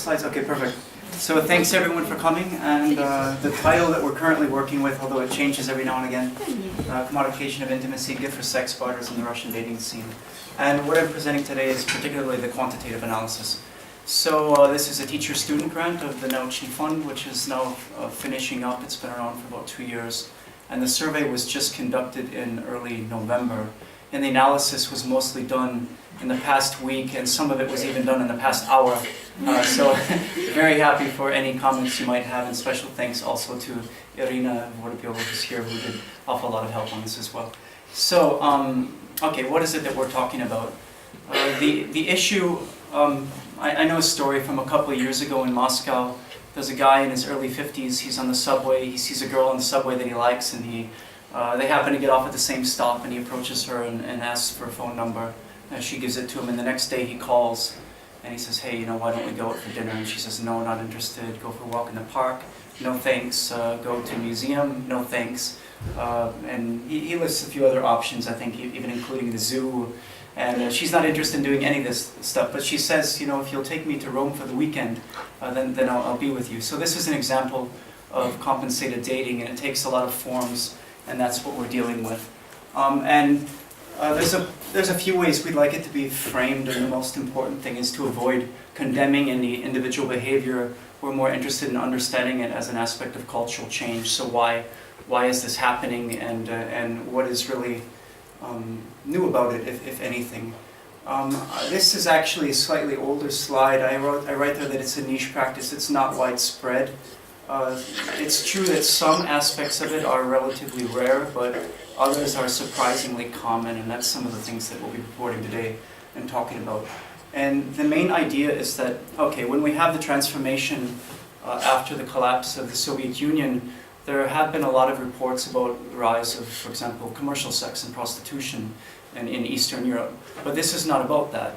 slides? Okay, perfect. So thanks everyone for coming, and the title that we're currently working with, although it changes every now and again, Commodification of Intimacy, Gift for Sex Barters in the Russian Dating Scene. And what I'm presenting today is particularly the quantitative analysis. So this is a teacher-student grant of the Nauchi Fund, which is now finishing up. It's been around for about 2 years. And the survey was just conducted in early November. And the analysis was mostly done in the past week, and some of it was even done in the past hour. So very happy for any comments you might have, and special thanks also to Irina Vorobyova, who's here, who did an awful lot of help on this as well. So, okay, what is it that we're talking about? The issue, I know a story from a couple of years ago in Moscow. There's a guy in his early 50s, he's on the subway, he sees a girl on the subway that he likes, and they happen to get off at the same stop, and he approaches her and asks for a phone number. And she gives it to him, and the next day he calls, and he says, hey, you know, why don't we go out for dinner? And she says, no, not interested, go for a walk in the park, no thanks, go to a museum, no thanks. And he lists a few other options, I think, even including the zoo. And she's not interested in doing any of this stuff, but she says, you know, if you'll take me to Rome for the weekend, then I'll be with you. So this is an example of compensated dating, and it takes a lot of forms, and that's what we're dealing with. There's a few ways we'd like it to be framed, and the most important thing is to avoid condemning any individual behavior. We're more interested in understanding it as an aspect of cultural change. So why is this happening, and what is really new about it, if anything. This is actually a slightly older slide. I write there that it's a niche practice. It's not widespread. It's true that some aspects of it are relatively rare, but others are surprisingly common, and that's some of the things that we'll be reporting today and talking about. And the main idea is that, okay, when we have the transformation after the collapse of the Soviet Union, there have been a lot of reports about the rise of, for example, commercial sex and prostitution in Eastern Europe. But this is not about that.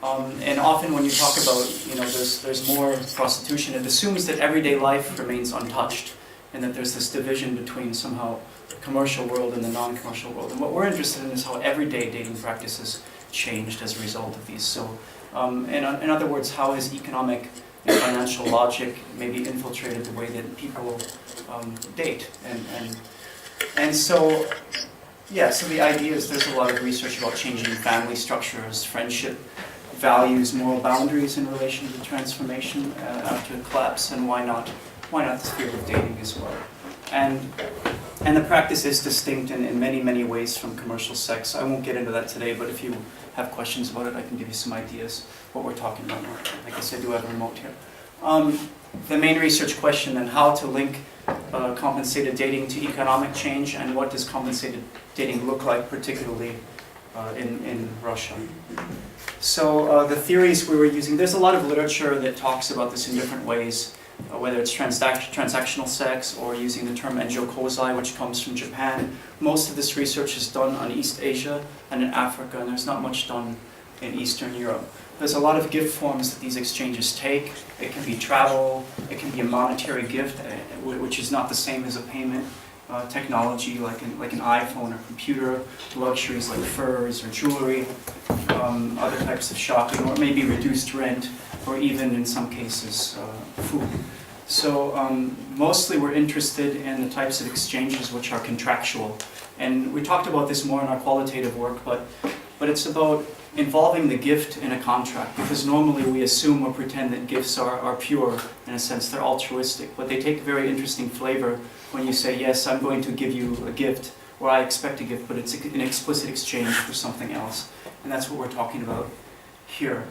And often when you talk about, you know, there's more prostitution, it assumes that everyday life remains untouched, and that there's this division between somehow the commercial world and the non-commercial world. And what we're interested in is how everyday dating practices changed as a result of these. So, in other words, how has economic and financial logic maybe infiltrated the way that people date? And so, yeah, so the idea is there's a lot of research about changing family structures, friendship, values, moral boundaries in relation to the transformation after the collapse, and why not the sphere of dating as well. And the practice is distinct in many, many ways from commercial sex. I won't get into that today, but if you have questions about it, I can give you some ideas what we're talking about now. I guess I do have a remote here. The main research question then, how to link compensated dating to economic change, and what does compensated dating look like, particularly in Russia. So the theories we were using, there's a lot of literature that talks about this in different ways, whether it's transactional sex or using the term Enjo Kosai, which comes from Japan. Most of this research is done on East Asia and in Africa, and there's not much done in Eastern Europe. There's a lot of gift forms that these exchanges take. It can be travel, it can be a monetary gift, which is not the same as a payment. Technology like an iPhone or computer, luxuries like furs or jewelry, other types of shopping, or maybe reduced rent, or even in some cases food. So mostly we're interested in the types of exchanges which are contractual. And we talked about this more in our qualitative work, but it's about involving the gift in a contract, because normally we assume or pretend that gifts are pure, in a sense, they're altruistic, but they take a very interesting flavor when you say, yes, I'm going to give you a gift, or I expect a gift, but it's an explicit exchange for something else. And that's what we're talking about here.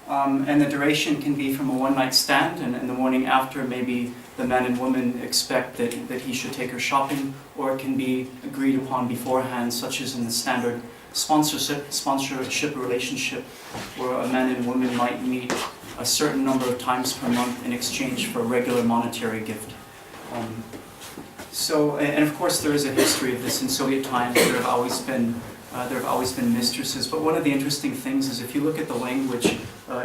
And the duration can be from a one-night stand, and in the morning after, maybe the man and woman expect that he should take her shopping, or it can be agreed upon beforehand, such as in the standard sponsorship relationship, where a man and woman might meet a certain number of times per month in exchange for a regular monetary gift. And of course there is a history of this in Soviet times. There have always been mistresses, but one of the interesting things is if you look at the language,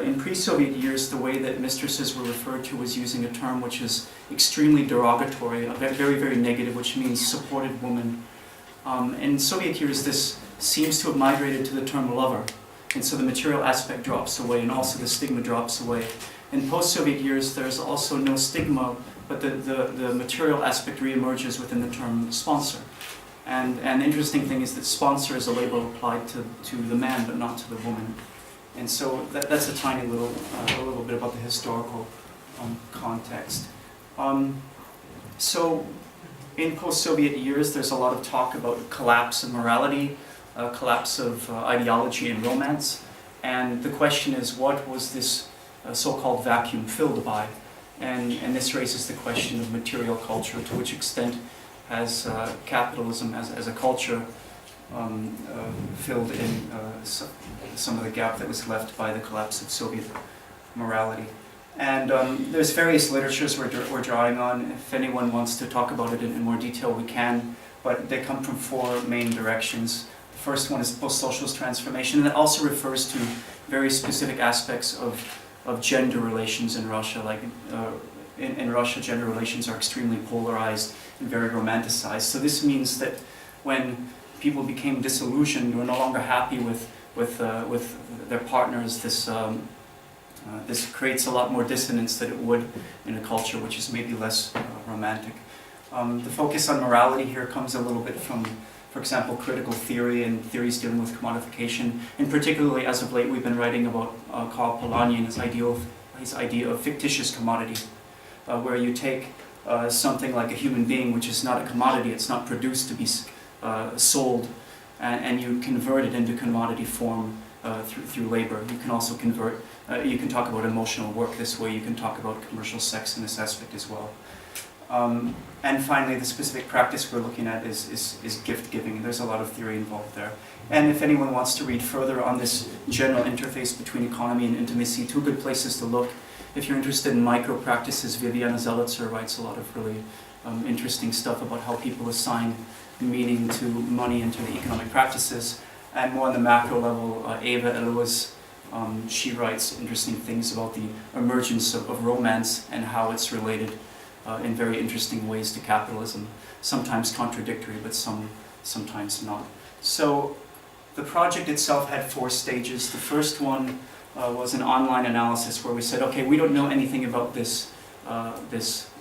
in pre-Soviet years, the way that mistresses were referred to was using a term which is extremely derogatory, very, very negative, which means supported woman. In Soviet years, this seems to have migrated to the term lover, and so the material aspect drops away, and also the stigma drops away. In post-Soviet years, there's also no stigma, but the material aspect reemerges within the term sponsor. And the interesting thing is that sponsor is a label applied to the man, but not to the woman. And so that's a tiny little, a little bit about the historical context. So in post-Soviet years, there's a lot of talk about collapse of morality, collapse of ideology and romance. And the question is, what was this so-called vacuum filled by? And this raises the question of material culture. To which extent has capitalism as a culture filled in some of the gap that was left by the collapse of Soviet morality? And there's various literatures we're drawing on. If anyone wants to talk about it in more detail, we can. But they come from four main directions. The first one is post-socialist transformation, and that also refers to very specific aspects of gender relations in Russia. Like in Russia, gender relations are extremely polarized and very romanticized. So this means that when people became disillusioned or no longer happy with their partners, this creates a lot more dissonance than it would in a culture which is maybe less romantic. The focus on morality here comes a little bit from, for example, critical theory and theories dealing with commodification. And particularly as of late, we've been writing about Karl Polanyi and his idea of fictitious commodity, where you take something like a human being, which is not a commodity, it's not produced to be sold, and you convert it into commodity form through labor. You can also convert, you can talk about emotional work this way, you can talk about commercial sex in this aspect as well. And finally, the specific practice we're looking at is gift giving. There's a lot of theory involved there. And if anyone wants to read further on this general interface between economy and intimacy, two good places to look. If you're interested in micro practices, Viviana Zelitzer writes a lot of really interesting stuff about how people assign meaning to money and to the economic practices. And more on the macro level, Eva Elois, she writes interesting things about the emergence of romance and how it's related in very interesting ways to capitalism. Sometimes contradictory, but sometimes not. So the project itself had 4 stages. The first one was an online analysis where we said, okay, we don't know anything about this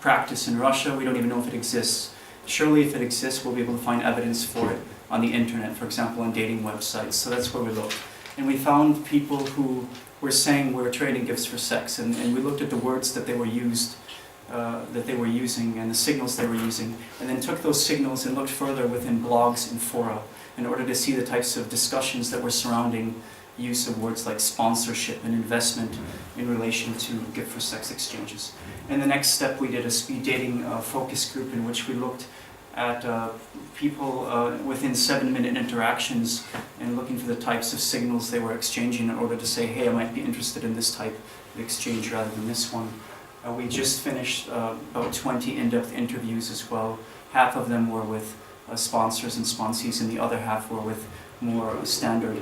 practice in Russia. We don't even know if it exists. Surely if it exists, we'll be able to find evidence for it on the internet, for example, on dating websites. So that's where we looked. And we found people who were saying we're trading gifts for sex, and we looked at the words that they were using and the signals they were using, and then took those signals and looked further within blogs and fora in order to see the types of discussions that were surrounding use of words like sponsorship and investment in relation to gift for sex exchanges. And the next step, we did a speed dating focus group in which we looked at people within 7-minute interactions and looking for the types of signals they were exchanging in order to say, hey, I might be interested in this type of exchange rather than this one. We just finished about 20 in-depth interviews as well. Half of them were with sponsors and sponsees, and the other half were with more standard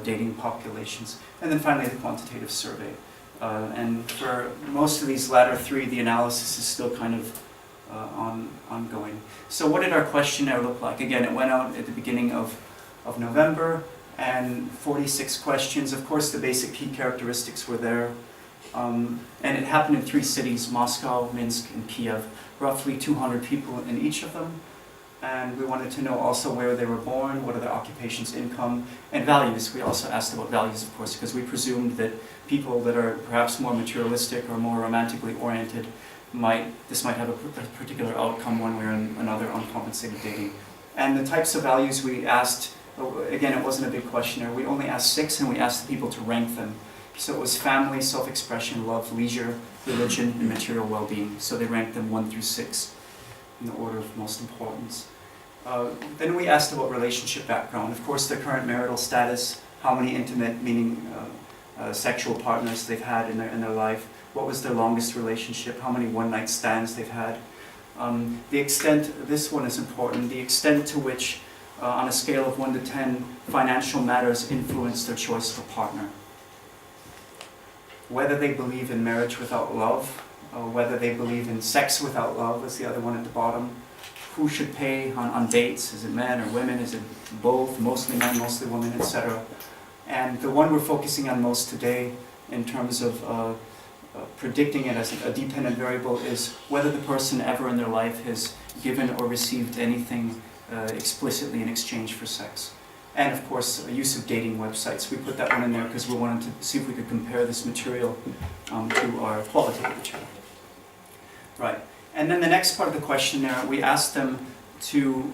dating populations. And then finally, the quantitative survey. And for most of these latter 3, the analysis is still kind of ongoing. So what did our questionnaire look like? Again, it went out at the beginning of November, and 46 questions. Of course, the basic key characteristics were there. And it happened in 3 cities, Moscow, Minsk, and Kiev. Roughly 200 people in each of them. And we wanted to know also where they were born, what are their occupations, income, and values. We also asked about values, of course, because we presumed that people that are perhaps more materialistic or more romantically oriented this might have a particular outcome one way or another on compensated dating. And the types of values we asked, again, it wasn't a big questionnaire. We only asked 6, and we asked the people to rank them. So it was family, self-expression, love, leisure, religion, and material well-being. So they ranked them 1 through 6 in the order of most importance. Then we asked about relationship background. Of course, their current marital status, how many intimate, meaning sexual partners they've had in their life, what was their longest relationship, how many one-night stands they've had. The extent, this one is important, the extent to which, on a scale of 1 to 10, financial matters influence their choice of a partner. Whether they believe in marriage without love, whether they believe in sex without love, is the other one at the bottom. Who should pay on dates? Is it men or women? Is it both? Mostly men, mostly women, etc. And the one we're focusing on most today in terms of predicting it as a dependent variable is whether the person ever in their life has given or received anything explicitly in exchange for sex. And of course, use of dating websites. We put that one in there because we wanted to see if we could compare this material to our qualitative material. Right. And then the next part of the questionnaire, we asked them to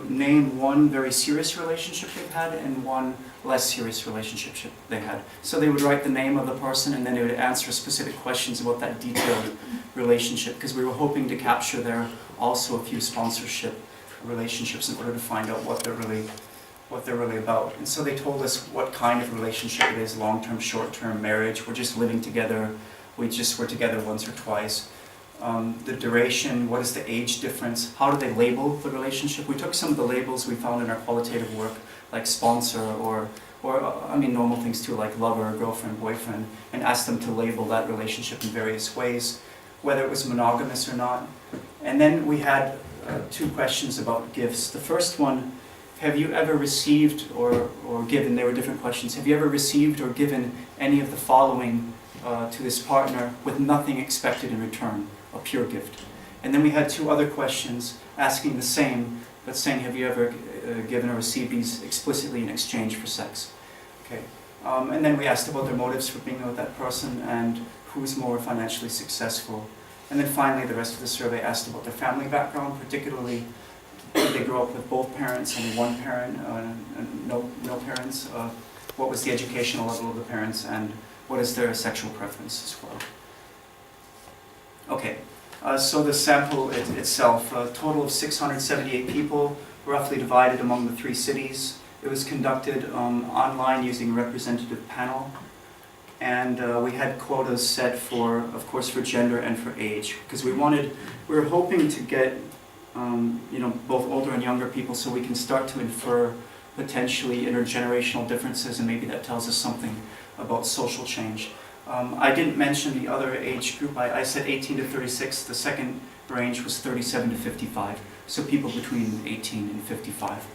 name one very serious relationship they've had and one less serious relationship they had. So they would write the name of the person and then they would answer specific questions about that detailed relationship, because we were hoping to capture there also a few sponsorship relationships in order to find out what they're really about. And so they told us what kind of relationship it is: long-term, short-term, marriage, we're just living together, we just were together once or twice. The duration, what is the age difference, how do they label the relationship? We took some of the labels we found in our qualitative work, like sponsor or I mean normal things too, like lover, girlfriend, boyfriend, and asked them to label that relationship in various ways, whether it was monogamous or not. And then we had two questions about gifts. The first one, have you ever received or given, there were different questions, have you ever received or given any of the following to this partner with nothing expected in return? A pure gift. And then we had two other questions asking the same, but saying, have you ever given or received these explicitly in exchange for sex? Okay. And then we asked about their motives for being with that person and who's more financially successful. And then finally, the rest of the survey asked about their family background, particularly did they grow up with both parents and one parent, and no parents, what was the educational level of the parents, and what is their sexual preference as well. Okay, so the sample itself, a total of 678 people, roughly divided among the 3 cities. It was conducted online using a representative panel, and we had quotas set for, of course, for gender and for age, because we were hoping to get, both older and younger people, so we can start to infer potentially intergenerational differences, and maybe that tells us something about social change. I didn't mention the other age group. I said 18 to 36. The second range was 37 to 55. So people between 18 and 55.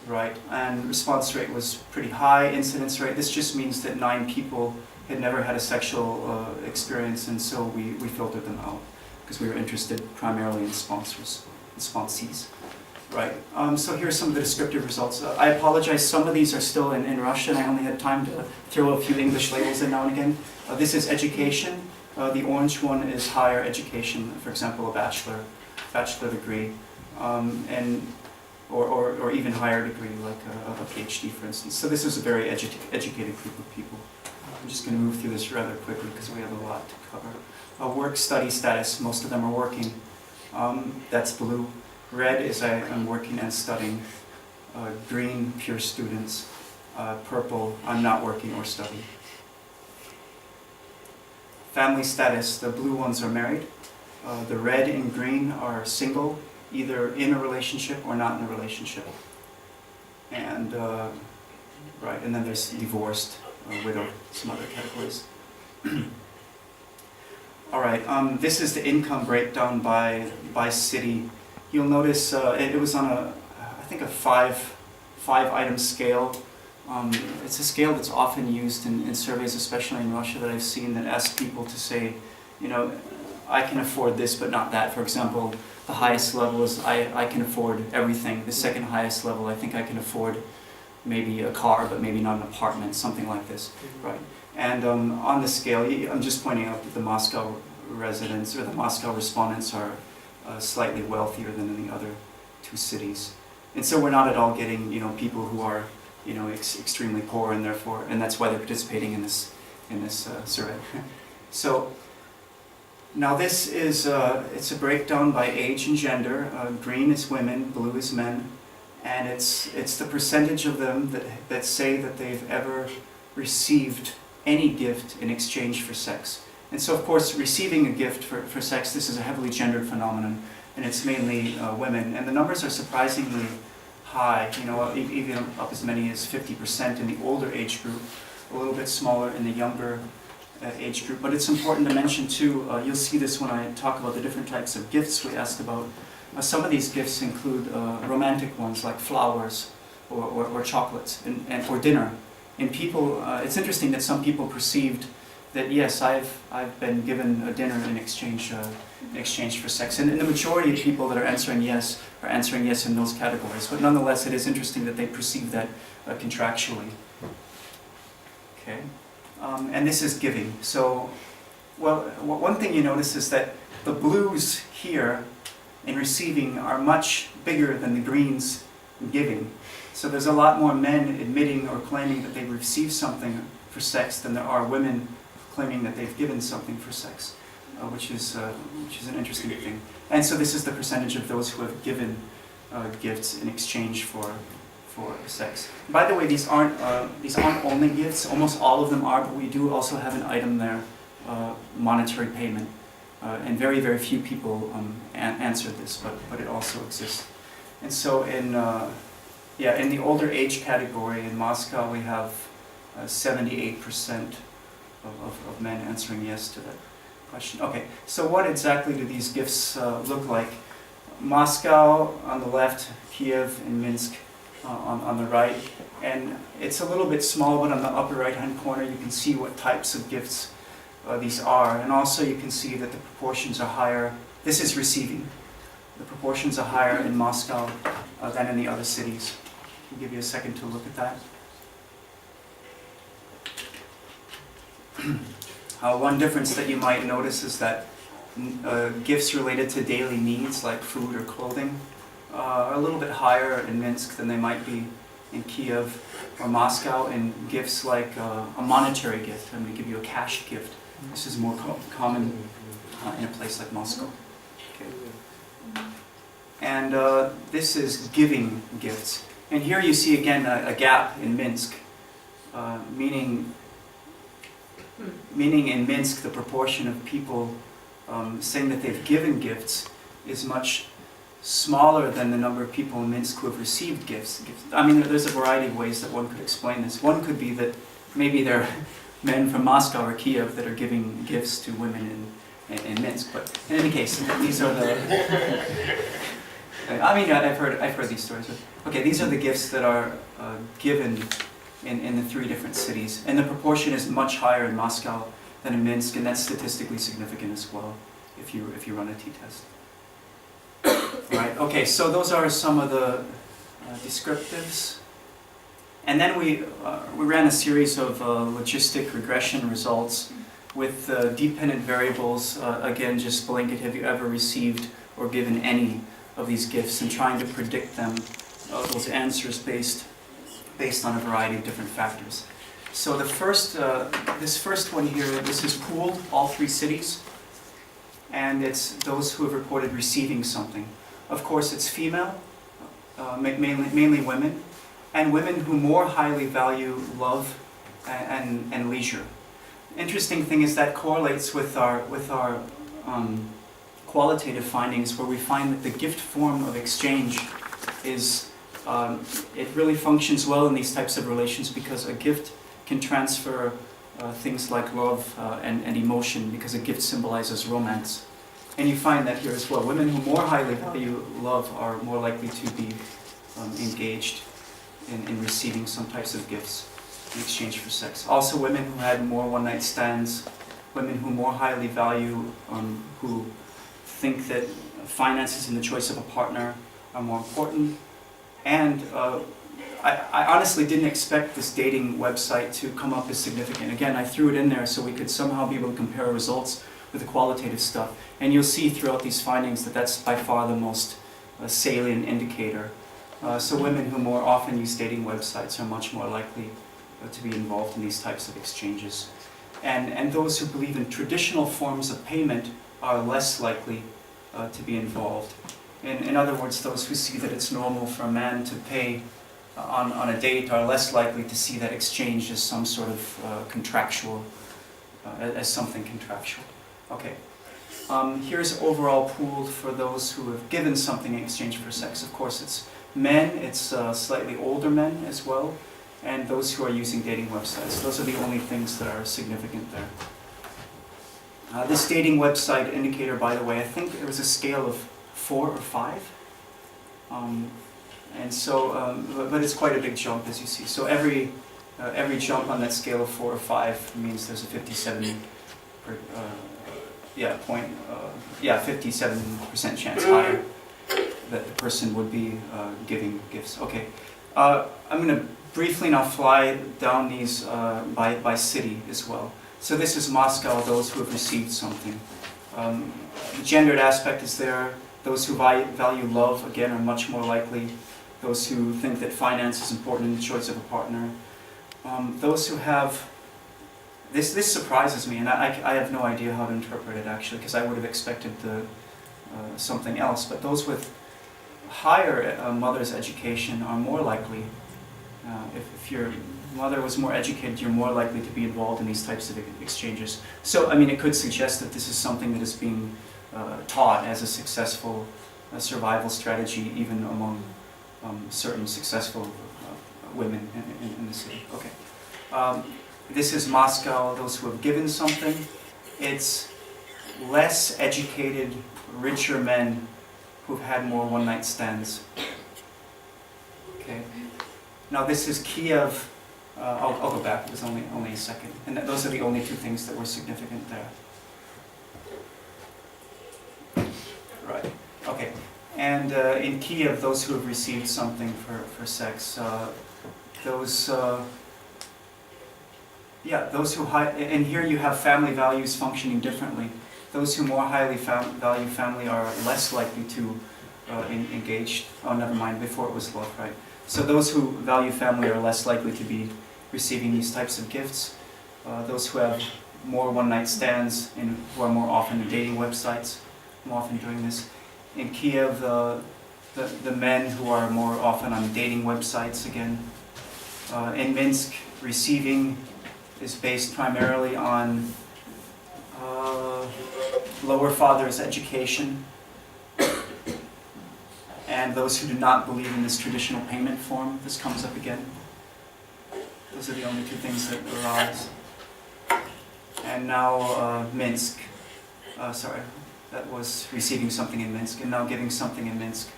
Right, and response rate was pretty high. Incidence rate, this just means that 9 people had never had a sexual experience, and so we filtered them out because we were interested primarily in sponsees. Right, so here are some of the descriptive results. I apologize, some of these are still in Russian. I only had time to throw a few English labels in now and again. This is education. The orange one is higher education, for example, a bachelor degree, or even higher degree, like a PhD, for instance. So this is a very educated group of people. I'm just going to move through this rather quickly because we have a lot to cover. Work study status, most of them are working. That's blue. Red is I'm working and studying. Green, pure students. Purple, I'm not working or studying. Family status, the blue ones are married. The red and green are single, either in a relationship or not in a relationship. And right, and then there's divorced, widow, some other categories. All right, this is the income breakdown by city. You'll notice it was on I think a five item scale. It's a scale that's often used in surveys, especially in Russia, that I've seen, that asks people to say, I can afford this but not that. For example, the highest level is I can afford everything. The second highest level, I think I can afford maybe a car but maybe not an apartment, something like this. Right. And on the scale, I'm just pointing out that the Moscow residents or the Moscow respondents are slightly wealthier than in the other 2 cities. And so we're not at all getting, people who are, extremely poor, and therefore, and that's why they're participating in this survey. So now this is it's a breakdown by age and gender. Green is women, blue is men, and it's the percentage of them that say that they've ever received any gift in exchange for sex. And so, of course, receiving a gift for sex, this is a heavily gendered phenomenon, and it's mainly women. And the numbers are surprisingly high, even up as many as 50% in the older age group, a little bit smaller in the younger age group. But it's important to mention, too, you'll see this when I talk about the different types of gifts we asked about. Some of these gifts include romantic ones, like flowers or chocolates, or dinner. And people, it's interesting that some people perceived that yes, I've been given a dinner in exchange for sex, and the majority of people that are answering yes in those categories. But nonetheless, it is interesting that they perceive that contractually. Okay, and this is giving. So, well, one thing you notice is that the blues here in receiving are much bigger than the greens in giving. So there's a lot more men admitting or claiming that they've received something for sex than there are women claiming that they've given something for sex, which is an interesting thing. And so this is the percentage of those who have given gifts in exchange for sex. By the way, these aren't only gifts. Almost all of them are, but we do also have an item there, monetary payment. And very, very few people answered this, but it also exists. And so in the older age category in Moscow, we have 78% of men answering yes to that question. Okay, so what exactly do these gifts look like? Moscow on the left, Kiev and Minsk on the right. And it's a little bit small, but on the upper right-hand corner you can see what types of gifts these are. And also you can see that the proportions are higher. This is receiving. The proportions are higher in Moscow than in the other cities. I'll give you a second to look at that. One difference that you might notice is that gifts related to daily needs like food or clothing are a little bit higher in Minsk than they might be in Kiev or Moscow, and gifts like a monetary gift, I'm going to give you a cash gift. This is more common in a place like Moscow. Okay. And this is giving gifts. And here you see again a gap in Minsk, meaning in Minsk the proportion of people saying that they've given gifts is much smaller than the number of people in Minsk who have received gifts. I mean, there's a variety of ways that one could explain this. One could be that maybe there are men from Moscow or Kiev that are giving gifts to women in Minsk. But in any case, these are the... I mean, I've heard these stories. Okay, these are the gifts that are given in the three different cities. And the proportion is much higher in Moscow than in Minsk, and that's statistically significant as well if you run a t-test. Right, okay, so those are some of the descriptives. And then we ran a series of logistic regression results with dependent variables, again, just blanket, have you ever received or given any of these gifts, and trying to predict them, those answers based on a variety of different factors. So the first, this first one here, this is pooled, all three cities, and it's those who have reported receiving something. Of course, it's female, mainly women, and women who more highly value love and leisure. Interesting thing is that correlates with our qualitative findings, where we find that the gift form of exchange is, it really functions well in these types of relations because a gift can transfer things like love and emotion, because a gift symbolizes romance. And you find that here as well. Women who more highly value love are more likely to be engaged in receiving some types of gifts in exchange for sex. Also, women who had more one-night stands, women who more highly value, who think that finances and the choice of a partner are more important. And I honestly didn't expect this dating website to come up as significant. Again, I threw it in there so we could somehow be able to compare results with the qualitative stuff. And you'll see throughout these findings that that's by far the most salient indicator. So women who more often use dating websites are much more likely to be involved in these types of exchanges. And those who believe in traditional forms of payment are less likely to be involved. In other words, those who see that it's normal for a man to pay on a date are less likely to see that exchange as some sort of contractual, as something contractual. Okay. Here's overall pooled for those who have given something in exchange for sex. Of course, it's men, it's slightly older men as well, and those who are using dating websites. Those are the only things that are significant there. This dating website indicator, by the way, I think it was a scale of 4 or 5. And so, but it's quite a big jump, as you see. So every every jump on that scale of 4 or 5 means there's a 57 57% chance higher that the person would be giving gifts. Okay, I'm going to briefly now fly down these by city as well. So this is Moscow, those who have received something. The gendered aspect is there. Those who value love, again, are much more likely. Those who think that finance is important in the choice of a partner. Those who have, this surprises me, and I have no idea how to interpret it actually, because I would have expected something else, but those with higher mother's education are more likely. If your mother was more educated, you're more likely to be involved in these types of exchanges. So, I mean, it could suggest that this is something that is being taught as a successful survival strategy, even among certain successful women in the city. Okay. This is Moscow, those who have given something. It's less educated, richer men who've had more one-night stands. Okay. Now this is Kiev. I'll go back. It was only a second. And those are the only two things that were significant there. Right. Okay. And in Kiev, those who have received something for sex, those who and here you have family values functioning differently. Those who more highly value family are less likely to engage. Oh, never mind. Before it was love, right? So those who value family are less likely to be receiving these types of gifts. Those who have more one-night stands and who are more often in dating websites, more often doing this. In Kiev, the men who are more often on dating websites again. In Minsk, receiving is based primarily on lower father's education and those who do not believe in this traditional payment form. This comes up again. Those are the only two things that arise. And now Minsk. Sorry, that was receiving something in Minsk, and now giving something in Minsk.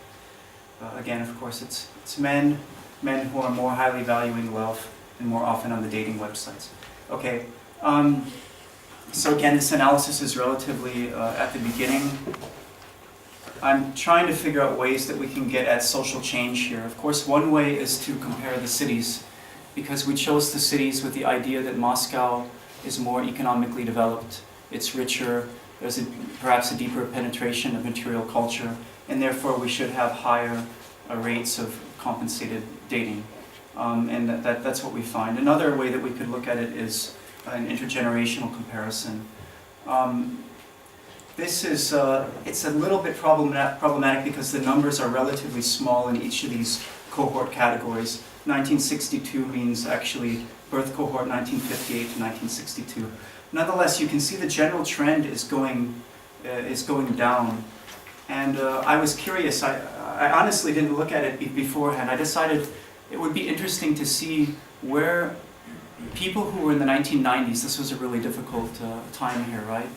Again, of course, it's men who are more highly valuing love and more often on the dating websites. Okay, so again, this analysis is relatively at the beginning. I'm trying to figure out ways that we can get at social change here. Of course, one way is to compare the cities, because we chose the cities with the idea that Moscow is more economically developed, it's richer, there's perhaps a deeper penetration of material culture, and therefore we should have higher rates of compensated dating. And that's what we find. Another way that we could look at it is an intergenerational comparison. This is, it's a little bit problematic because the numbers are relatively small in each of these cohort categories. 1962 means actually birth cohort 1958 to 1962. Nonetheless, you can see the general trend is going down. And I was curious, I honestly didn't look at it beforehand. I decided it would be interesting to see where people who were in the 1990s, this was a really difficult time here, right?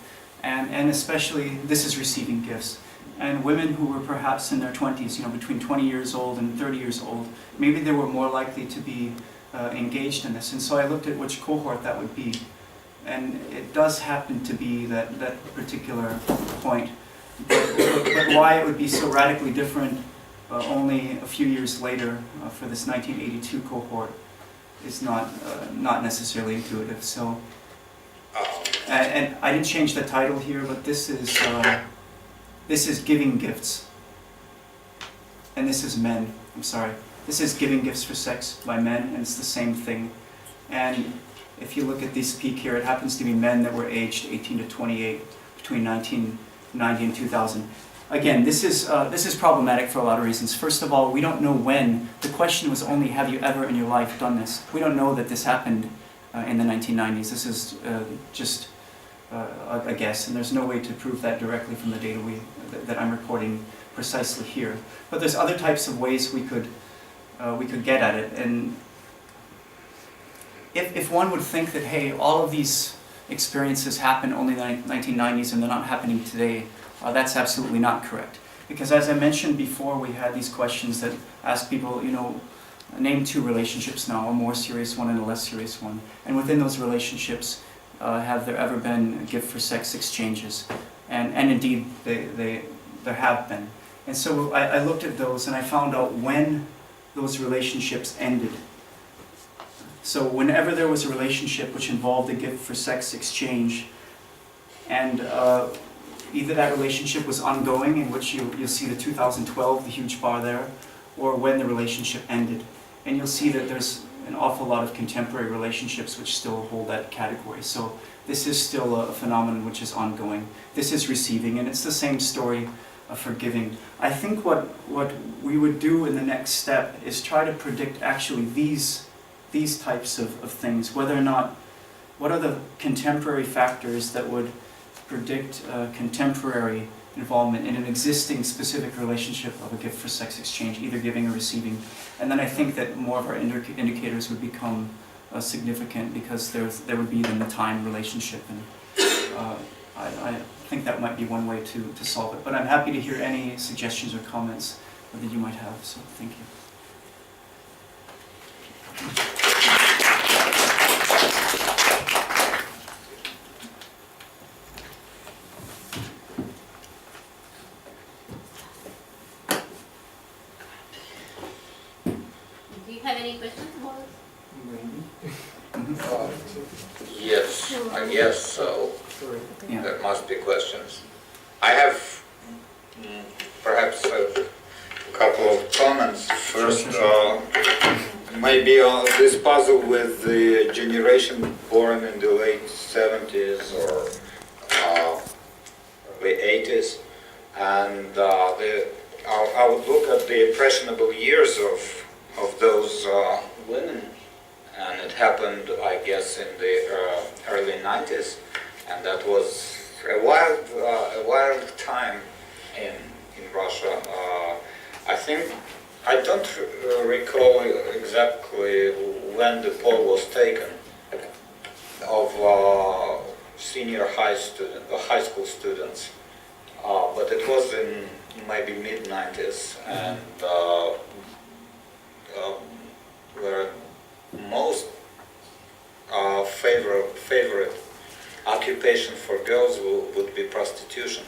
And especially, this is receiving gifts. And women who were perhaps in their 20s, you know, between 20 years old and 30 years old, maybe they were more likely to be engaged in this. And so I looked at which cohort that would be. And it does happen to be that particular point. But why it would be so radically different only a few years later for this 1982 cohort is not necessarily intuitive. So, and I didn't change the title here, but this is giving gifts, and this is men. I'm sorry. This is giving gifts for sex by men, and it's the same thing. And if you look at this peak here, it happens to be men that were aged 18 to 28 between 1990 and 2000. Again, this is problematic for a lot of reasons. First of all, we don't know when. The question was only, have you ever in your life done this? We don't know that this happened in the 1990s. This is just a guess, and there's no way to prove that directly from the data that I'm reporting precisely here. But there's other types of ways we could get at it. And if one would think that, hey, all of these experiences happen only in the 1990s and they're not happening today, that's absolutely not correct. Because as I mentioned before, we had these questions that ask people, you know, name two relationships now, a more serious one and a less serious one. And within those relationships, have there ever been gift for sex exchanges? And indeed, there have been. And so I looked at those and I found out when those relationships ended. So whenever there was a relationship which involved a gift for sex exchange, and either that relationship was ongoing, in which you'll see the 2012, the huge bar there, or when the relationship ended. And you'll see that there's an awful lot of contemporary relationships which still hold that category. So this is still a phenomenon which is ongoing. This is receiving, and it's the same story for giving. I think what we would do in the next step is try to predict actually these types of things, whether or not, what are the contemporary factors that would predict contemporary involvement in an existing specific relationship of a gift for sex exchange, either giving or receiving. And then I think that more of our indicators would become significant, because there would be then the time relationship, and I think that might be one way to solve it. But I'm happy to hear any suggestions or comments that you might have, so thank you. Do you have any questions, Boris? Yes, I guess so. Yeah. There must be questions. I have perhaps a couple of comments. First, maybe on this puzzle with the generation born in the late 70s or the 80s, and I would look at the impressionable years of those women. And it happened, I guess, in the early 90s, and that was a wild time in Russia. I don't recall exactly when the poll was taken of senior high school students, but it was in maybe mid-90s, and where most favorite occupation for girls would be prostitution.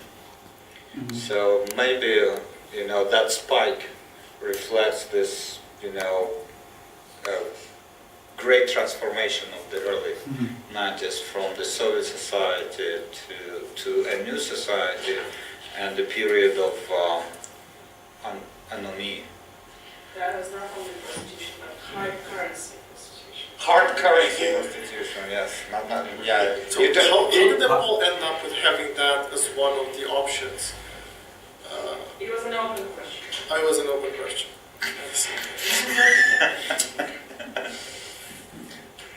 Mm-hmm. So maybe that spike reflects this great transformation of the early 90s from the Soviet society to a new society, and the period of anomie. That was not only prostitution, but hard currency prostitution. Hard currency prostitution, yes. Yeah. So how did the poll end up with having that as one of the options? It was an open question. I was an open question.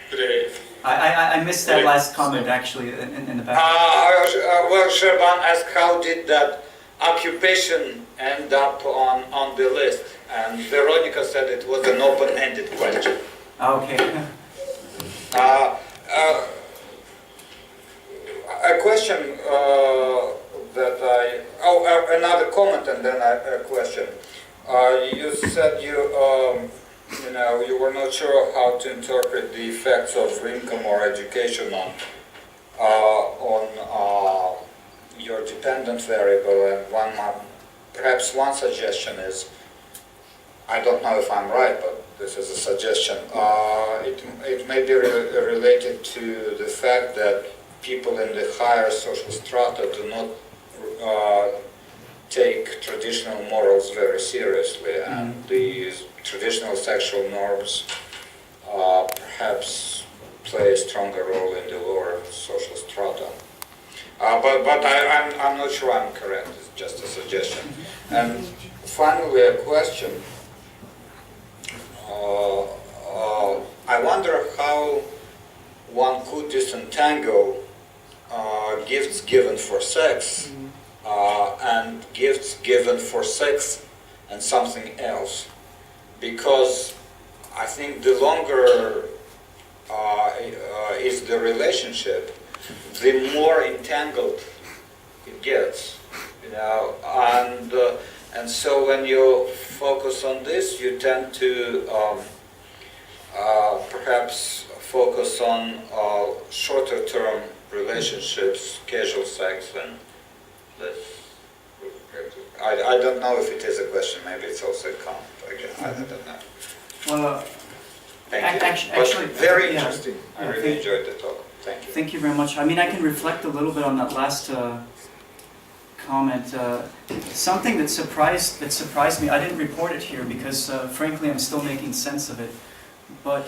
Great. I missed that last comment actually in the back. Well, Sherban asked how did that occupation end up on the list, and Veronica said it was an open-ended question. Okay. A question another comment and then a question. You said you were not sure how to interpret the effects of income or education on your dependent variable, and perhaps one suggestion is, I don't know if I'm right, but this is a suggestion. It may be related to the fact that people in the higher social strata do not take traditional morals very seriously, and these traditional sexual norms perhaps play a stronger role in the lower social strata. But I'm not sure I'm correct. It's just a suggestion. And finally, a question. I wonder how one could disentangle gifts given for sex and gifts given for sex and something else, because I think the longer is the relationship, the more entangled it gets, and so when you focus on this, you tend to perhaps focus on shorter-term relationships, casual sex, and less. I don't know if it is a question. Maybe it's also a comment. I don't know. Well, Thank you. actually, Very yeah. interesting. I Yeah, really enjoyed the talk. Thank you. Thank you very much. I mean, I can reflect a little bit on that last comment. Something that surprised me. I didn't report it here because, frankly, I'm still making sense of it. But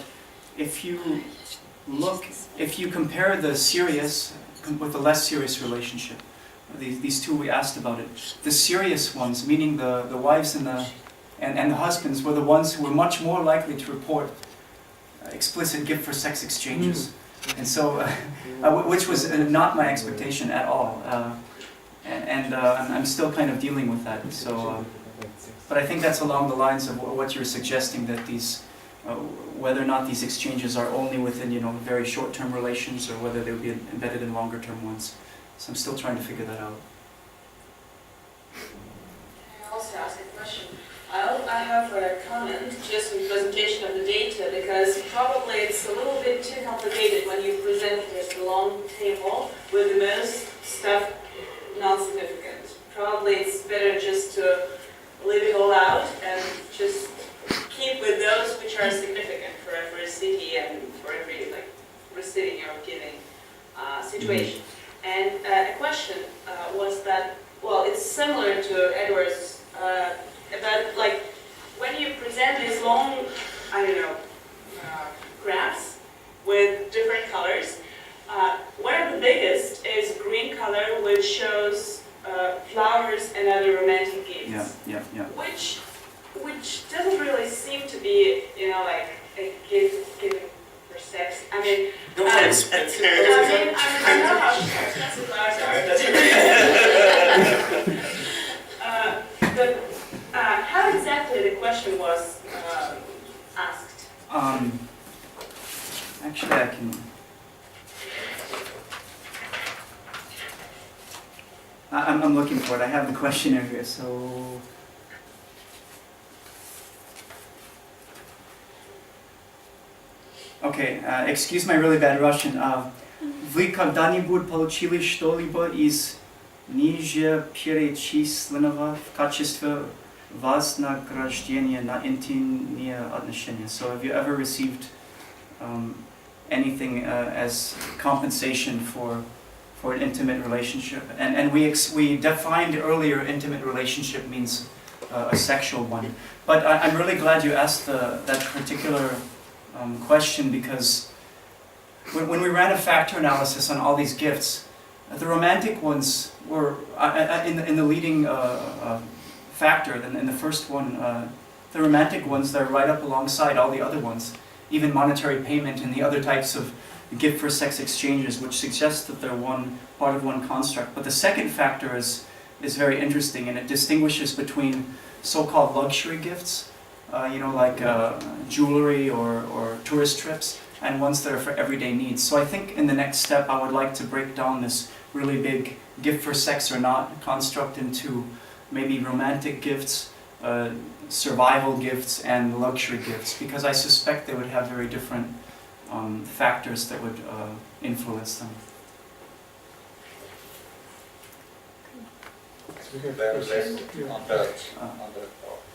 if you compare the serious with the less serious relationship, these two we asked about it. The serious ones, meaning the wives and the husbands, were the ones who were much more likely to report explicit gift for sex exchanges. And so, which was not my expectation at all. I'm still kind of dealing with that. So, but I think that's along the lines of what you're suggesting, that these, whether or not these exchanges are only within, very short-term relations, or whether they would be embedded in longer-term ones. So I'm still trying to figure that out. I also ask a question. I have a comment just on the presentation of the data, because probably it's a little bit too complicated when you present it as a long table with the most stuff non-significant. Probably it's better just to leave it all out and just keep with those which are significant for every city and for every receiving or giving situation. And a question was that, well, it's similar to Edward's about when you present these long, graphs with different colors. One of the biggest is green color, which shows flowers and other romantic gifts. Yeah. Which doesn't really seem to be, a gift given for sex. I mean, Those are expensive. I know how expensive flowers are. But how exactly the question was asked? Actually, I can. I'm looking for it. I have the questionnaire here, so. Okay, excuse my really bad Russian. Вы когда-нибудь получили что-либо из ниже перечисленного в качестве вознаграждения на интимные отношения? So have you ever received anything as compensation for an intimate relationship? And we defined earlier intimate relationship means a sexual one. But I'm really glad you asked that particular question, because when we ran a factor analysis on all these gifts, the romantic ones were in the leading factor. In the first one, the romantic ones, they're right up alongside all the other ones, even monetary payment and the other types of gift for sex exchanges, which suggests that they're part of one construct. But the second factor is very interesting, and it distinguishes between so-called luxury gifts, like jewelry or tourist trips, and ones that are for everyday needs. So I think in the next step I would like to break down this really big gift for sex or not construct into maybe romantic gifts, survival gifts, and luxury gifts, because I suspect they would have very different factors that would influence them.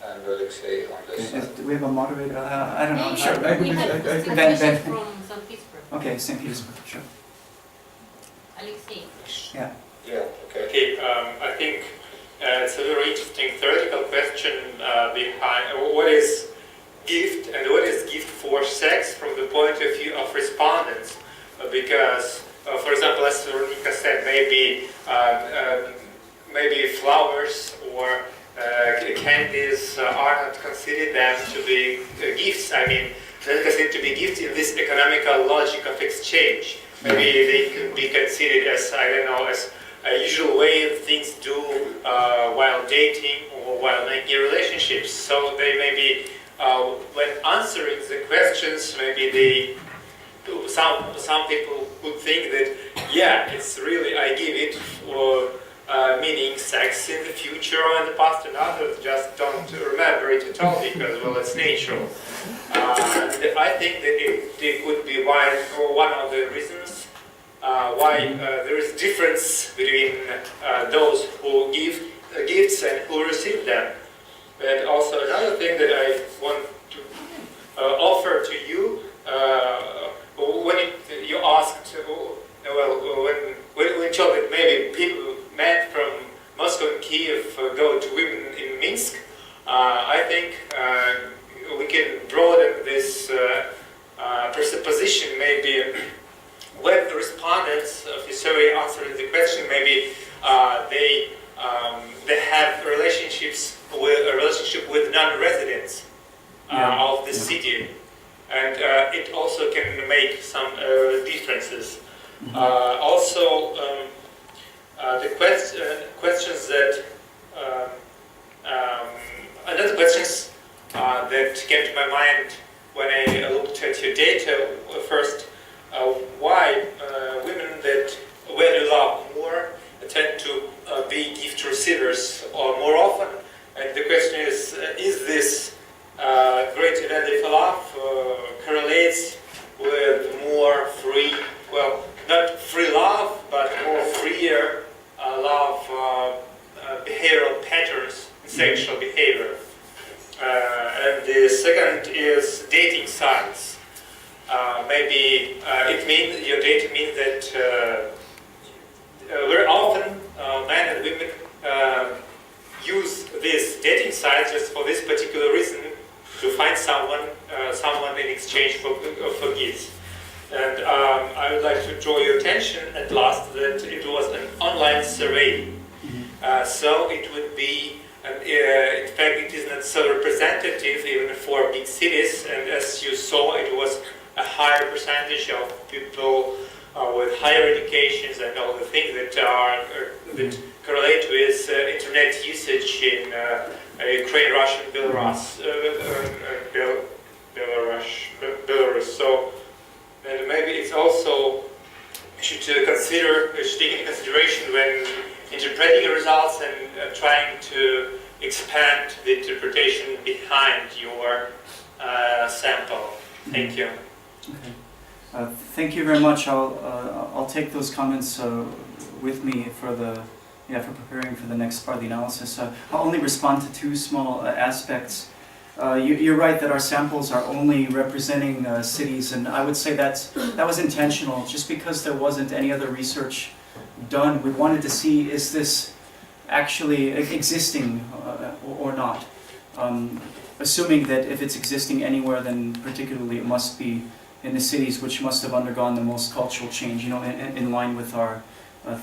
And Alexei on this side. Do we have a moderator? I don't know. I'm sure. We have a Ben. question from St. Petersburg. Okay, St. Petersburg. Sure. Alexei. Yeah. Yeah, okay. Okay, I think it's a very interesting theoretical question behind what is gift and what is gift for sex from the point of view of respondents. Because, for example, as Veronica said, maybe flowers or candies are not considered them to be gifts. I mean, they're considered to be gifts in this economical logic of exchange. Maybe they can be considered as, as a usual way of things do while dating or while making relationships. So they maybe, when answering the questions, maybe some people would think that, yeah, it's really, I give it for meaning sex in the future or in the past, and others just don't remember it at all because, well, it's natural. And I think that it could be one of the reasons why there is difference between those who give gifts and who receive them. And also another thing that I want to offer to you, when you asked, when we told that maybe men from Moscow and Kiev go to women in Minsk, I think we can broaden this presupposition. Maybe when the respondents of the survey answering the question, maybe they have a relationship with non-residents of the city, and it also can make some differences. Also, the questions that another questions that came to my mind when I looked at your data first, why women that value love more tend to be gift receivers or more often, and the question is this greater value for love correlates with more free, well, not free love, but more freer love behavioral patterns, sexual behavior. And the second is dating sites. Maybe your data means that very often men and women use these dating sites just for this particular reason, to find someone in exchange for gifts. And I would like to draw your attention at last that it was an online survey. So it would be, in fact, it is not so representative even for big cities. And as you saw, it was a higher percentage of people with higher educations and all the things that that correlate with internet usage in Ukraine, Russia, and Belarus. So, and maybe it's also should take into consideration when interpreting the results and trying to expand the interpretation behind your sample. Thank you. Okay. Thank you very much. I'll take those comments with me for preparing for the next part of the analysis. I'll only respond to two small aspects. You're right that our samples are only representing cities, and I would say that was intentional. Just because there wasn't any other research done, we wanted to see, is this actually existing or not? Assuming that if it's existing anywhere, then particularly it must be in the cities, which must have undergone the most cultural change, in line with our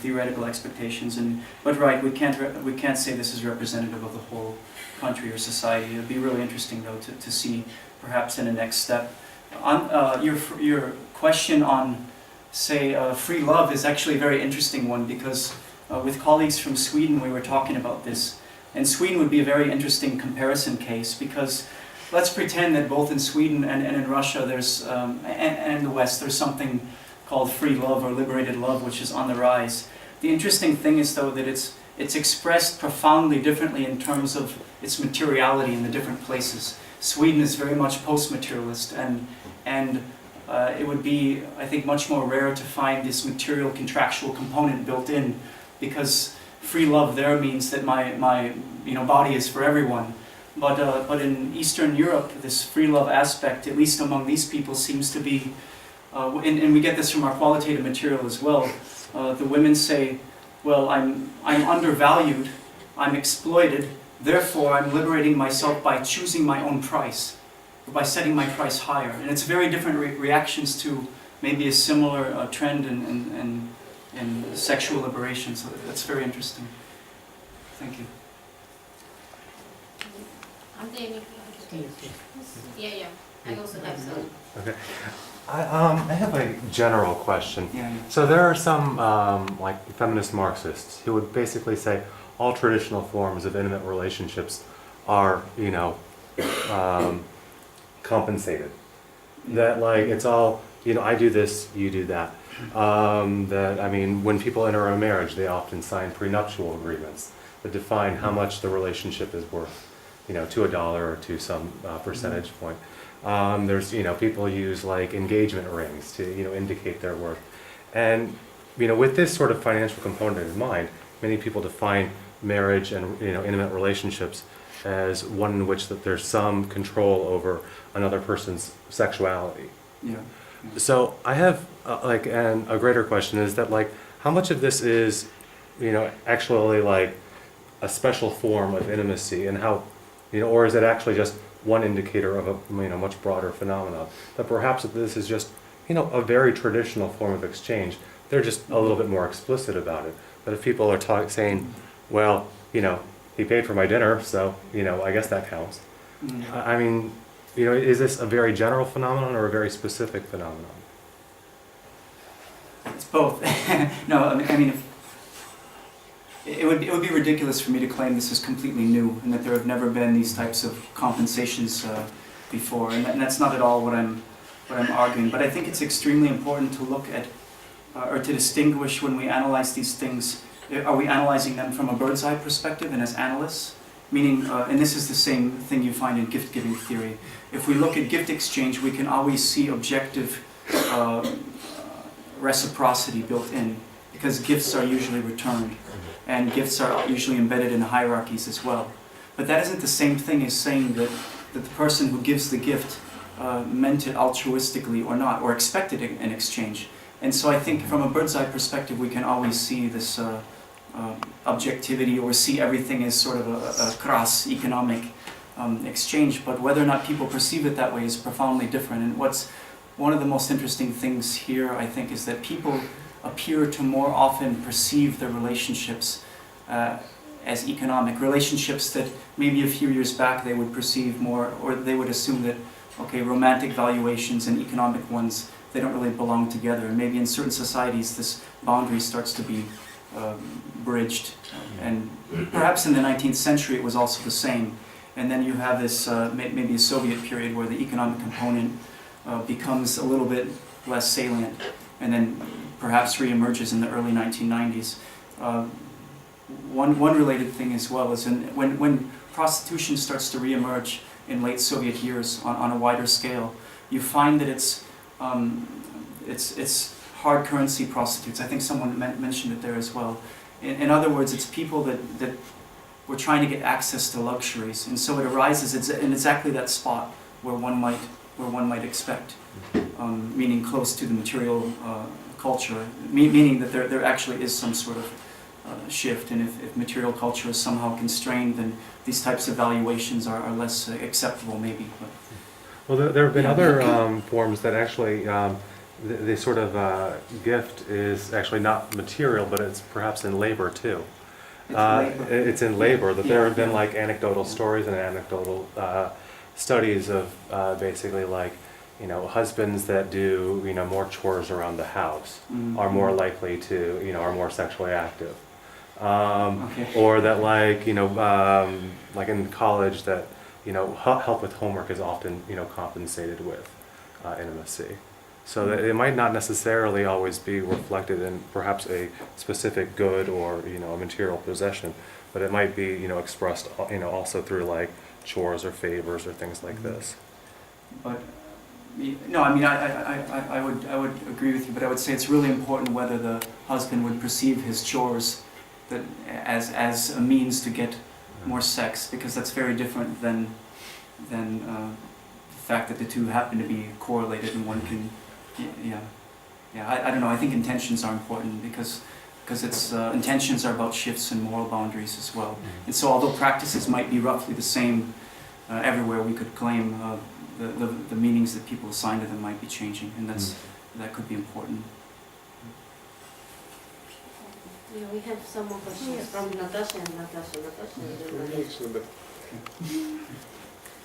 theoretical expectations. But right, we can't say this is representative of the whole country or society. It'd be really interesting, though, to see perhaps in a next step. On your question on, say, free love is actually a very interesting one, because with colleagues from Sweden we were talking about this, and Sweden would be a very interesting comparison case, because let's pretend that both in Sweden and in Russia there's and in the West there's something called free love or liberated love, which is on the rise. The interesting thing is, though, that it's expressed profoundly differently in terms of its materiality in the different places. Sweden is very much post-materialist, and it would be, I think, much more rare to find this material contractual component built in, because free love there means that my body is for everyone. But in Eastern Europe, this free love aspect, at least among these people, seems to be, and we get this from our qualitative material as well. The women say, well, I'm undervalued, I'm exploited, therefore I'm liberating myself by choosing my own price, or by setting my price higher. And it's very different reactions to maybe a similar trend in sexual liberation. So that's very interesting. Thank you. Yeah. I also have some. Okay. I have a general question. Yeah. So there are some like feminist Marxists who would basically say all traditional forms of intimate relationships are, compensated. That like it's all, I do this, you do that. When people enter a marriage, they often sign prenuptial agreements that define how much the relationship is worth, to $1 or to some percentage point. There's, people use like engagement rings to, indicate their worth. And, with this sort of financial component in mind, many people define marriage and, intimate relationships as one in which that there's some control over another person's sexuality. Yeah. So I have a greater question is that like, how much of this is, actually like a special form of intimacy, and how, or is it actually just one indicator of a much broader phenomenon? That perhaps this is just a very traditional form of exchange. They're just a little bit more explicit about it. But if people are saying, well, he paid for my dinner, so I guess that counts. I mean, is this a very general phenomenon or a very specific phenomenon? It's both. No, I mean, it would be ridiculous for me to claim this is completely new and that there have never been these types of compensations before, and that's not at all what I'm arguing. But I think it's extremely important to look at or to distinguish when we analyze these things. Are we analyzing them from a bird's eye perspective and as analysts? Meaning, and this is the same thing you find in gift-giving theory. If we look at gift exchange, we can always see objective reciprocity built in, because gifts are usually returned, and gifts are usually embedded in hierarchies as well. But that isn't the same thing as saying that the person who gives the gift meant it altruistically or not, or expected an exchange. And so I think from a bird's eye perspective, we can always see this objectivity, or see everything as sort of a crass economic exchange. But whether or not people perceive it that way is profoundly different. And what's one of the most interesting things here, I think, is that people appear to more often perceive their relationships as economic. Relationships that maybe a few years back they would perceive more, or they would assume that, okay, romantic valuations and economic ones, they don't really belong together. And maybe in certain societies this boundary starts to be bridged. And perhaps in the 19th century it was also the same. And then you have this maybe a Soviet period where the economic component becomes a little bit less salient, and then perhaps re-emerges in the early 1990s. One related thing as well is when prostitution starts to re-emerge in late Soviet years on a wider scale, you find that it's hard currency prostitutes. I think someone mentioned it there as well. In other words, it's people that were trying to get access to luxuries, and so it arises in exactly that spot where one might expect, meaning close to the material culture, meaning that there actually is some sort of shift, and if material culture is somehow constrained, then these types of valuations are less acceptable, maybe. But, well, there have been other forms that actually the sort of gift is actually not material, but it's perhaps in labor too. It's in labor. That there have been like anecdotal stories and anecdotal studies of basically like, husbands that do, more chores around the house are more likely to, are more sexually active. Or that like, like in college that, help with homework is often, compensated with intimacy. So that it might not necessarily always be reflected in perhaps a specific good or, a material possession, but it might be, expressed, also through like chores or favors or things like this. But no, I mean, I would agree with you, but I would say it's really important whether the husband would perceive his chores that as a means to get more sex, because that's very different than the fact that the two happen to be correlated and one can, I don't know. I think intentions are important because it's intentions are about shifts in moral boundaries as well. And so although practices might be roughly the same everywhere, we could claim the meanings that people assign to them might be changing, and that could be important. Yeah, we have some more questions from Natasha.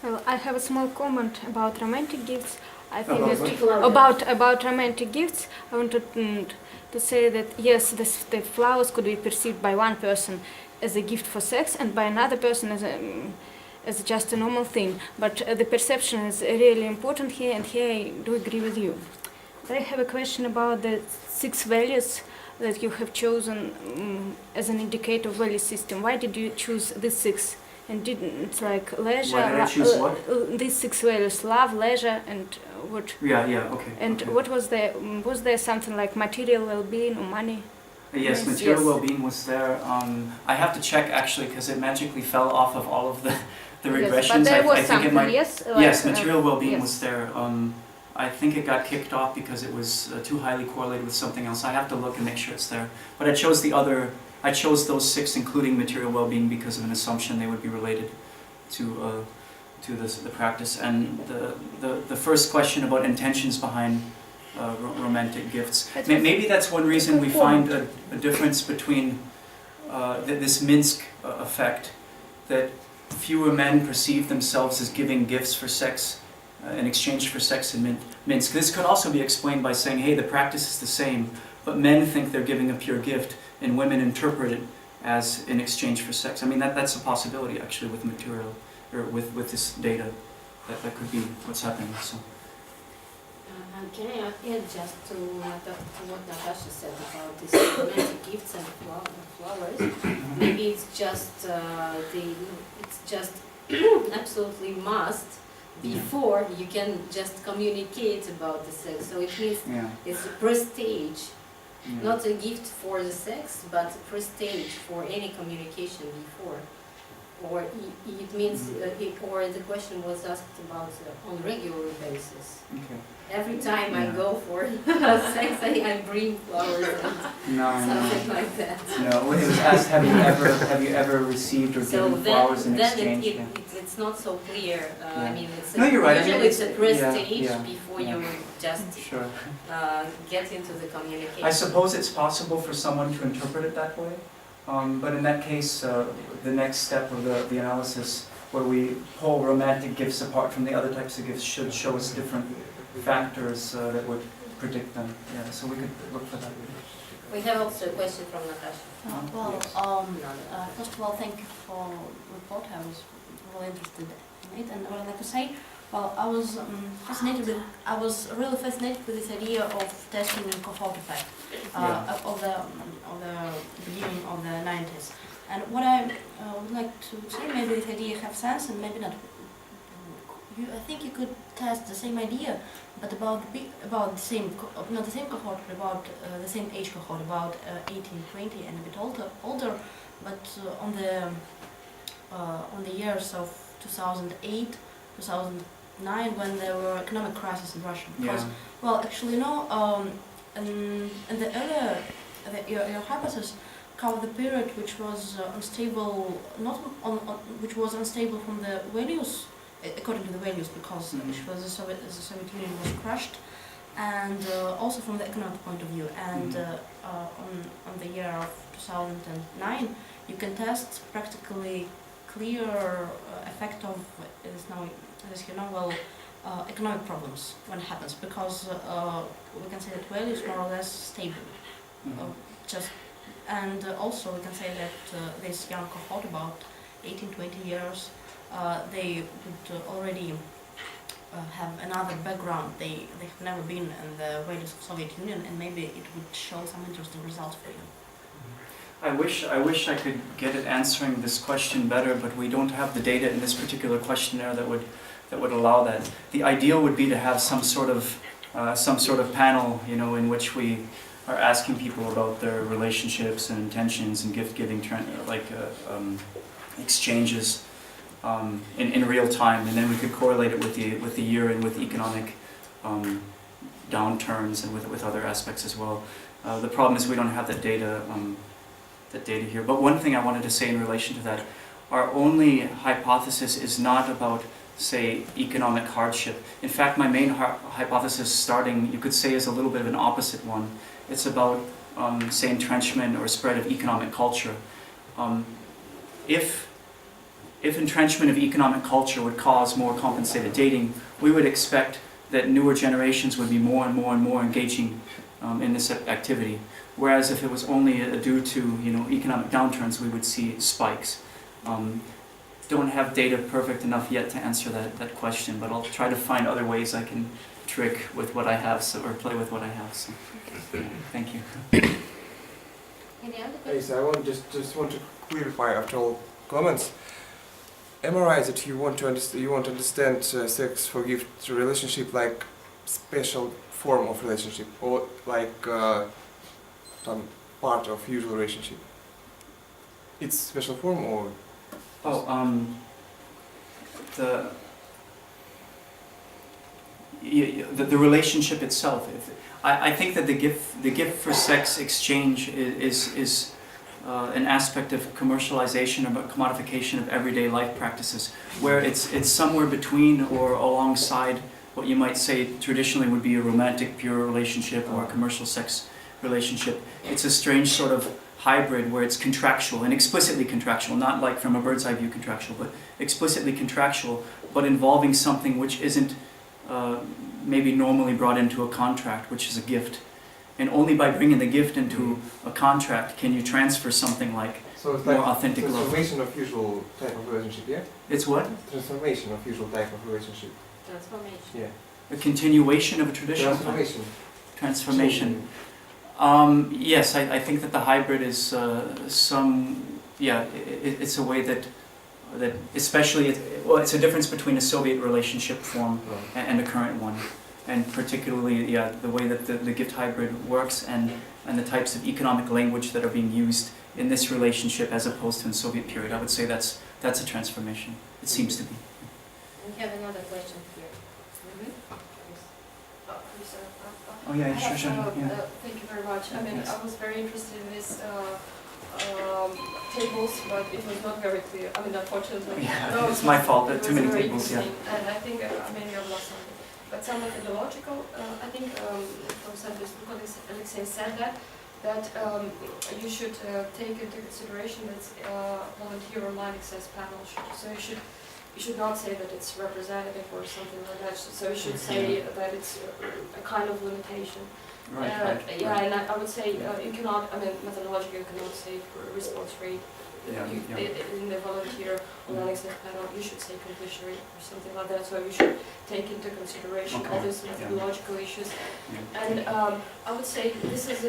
Well, I have a small comment about romantic gifts. I think About about romantic gifts, I wanted to say that yes, the flowers could be perceived by one person as a gift for sex, and by another person as just a normal thing. But the perception is really important here, and here I do agree with you. But I have a question about the 6 values that you have chosen as an indicator value system. Why did you choose these 6 And didn't it's like leisure? Why did I choose what? These 6 values: love, leisure, and what? Yeah, okay. And okay. what was there something like material well-being or money? Yes, material Yes. well-being was there. I have to check actually because it magically fell off of all of the regressions. Yes, but there was I think something, it might. yes? Yes, material well-being yes. was there. I think it got kicked off because it was too highly correlated with something else. I have to look and make sure it's there. But I chose I chose those 6, including material well-being, because of an assumption they would be related to the practice. And the first question about intentions behind romantic gifts. Maybe that's one reason we find a difference between this Minsk effect, that fewer men perceive themselves as giving gifts for sex in exchange for sex in Minsk. This could also be explained by saying, hey, the practice is the same, but men think they're giving a pure gift, and women interpret it as in exchange for sex. I mean, that's a possibility actually with material, or with this data. That could be what's happening. So. Can I add just to what Natasha said about these romantic gifts and flowers? Maybe it's just absolutely must before you can just communicate about the sex. So it means it's a prestige, not a gift for the sex, but a prestige for any communication before. Or it means, or the question was asked about on regular basis. Okay. Every time I go for sex, I bring flowers and something like that. No, it was asked, have you ever received or given flowers in exchange? It's not so clear. I mean, No, you're right. Usually it's a prestige before you just Sure. get into the communication. I suppose it's possible for someone to interpret it that way. But in that case, the next step of the analysis, where we pull romantic gifts apart from the other types of gifts, should show us different factors that would predict them. Yeah, so we could look for that. We have also a question from Natasha. First of all, thank you for the report. I was really interested in it, and what I'd like to say, well, I was really fascinated with this idea of testing in cohort effect of the beginning of the 90s. And what I would like to say, maybe this idea have sense and maybe not. I think you could test the same idea, but about the same, not the same cohort, but about the same age cohort, about 18, 20, and a bit older, but on the years of 2008, 2009, when there were economic crisis in Russia. Because, well, actually, in the earlier, your hypothesis covered the period which was unstable, which was unstable from the values, according to the values, because the Soviet Union was crushed, and also from the economic point of view. And on the year of 2009, you can test practically clear effect of economic problems when it happens, because we can say that values more or less stable. And also we can say that this young cohort, about 18-20 years, they would already have another background. They have never been in the values of Soviet Union, and maybe it would show some interesting results for you. I wish I could get at answering this question better, but we don't have the data in this particular questionnaire that would allow that. The ideal would be to have some sort of panel, in which we are asking people about their relationships and intentions and gift-giving, exchanges in real time, and then we could correlate it with the year and with economic downturns and with other aspects as well. The problem is we don't have that data here. But one thing I wanted to say in relation to that, our only hypothesis is not about, say, economic hardship. In fact, my main hypothesis starting, you could say, is a little bit of an opposite one. It's about, say, entrenchment or spread of economic culture. If entrenchment of economic culture would cause more compensated dating, we would expect that newer generations would be more and more and more engaging in this activity. Whereas if it was only due to economic downturns, we would see spikes. Don't have data perfect enough yet to answer that question, but I'll try to find other ways I can trick with what I have, or play with what I have. So, thank you. Any other Yes, I just want to clarify after all comments. am I right that you want to understand sex for gift relationship like special form of relationship, or like some part of usual relationship? It's special form, or the relationship itself. I think that the gift for sex exchange is an aspect of commercialization or commodification of everyday life practices, where it's somewhere between or alongside what you might say traditionally would be a romantic, pure relationship or a commercial sex relationship. It's a strange sort of hybrid where it's contractual and explicitly contractual, not like from a bird's eye view contractual, but explicitly contractual, but involving something which isn't maybe normally brought into a contract, which is a gift. And only by bringing the gift into a contract can you transfer something like more authentic love. Transformation of usual type of relationship, yeah? It's what? Transformation of usual type of relationship. Transformation. Yeah. A continuation of a traditional Transformation. Transformation. Yes, I think that the hybrid is it's a way that especially, it's a difference between a Soviet relationship form and a current one. And particularly, the way that the gift hybrid works and the types of economic language that are being used in this relationship as opposed to in the Soviet period. I would say that's a transformation. It seems to be. We have another question here. Oh yeah, Thank sure. you very much. I mean, Yes. I was very interested in these tables, but it was not very clear. I mean, unfortunately. Yeah, no, it's my fault. it Too was many very tables. Yeah. interesting. And I think maybe I've lost something. But some methodological, I think, for example, Alexei said that you should take into consideration that volunteer online access panel. So you should not say that it's representative or something like that. So you should say that it's a kind of limitation. Right. Yeah, and I would say you cannot, I mean, methodologically you cannot say for response rate. In the volunteer online access panel, you should say completion rate or something like that. So you should take into consideration all these methodological issues. And I would say this is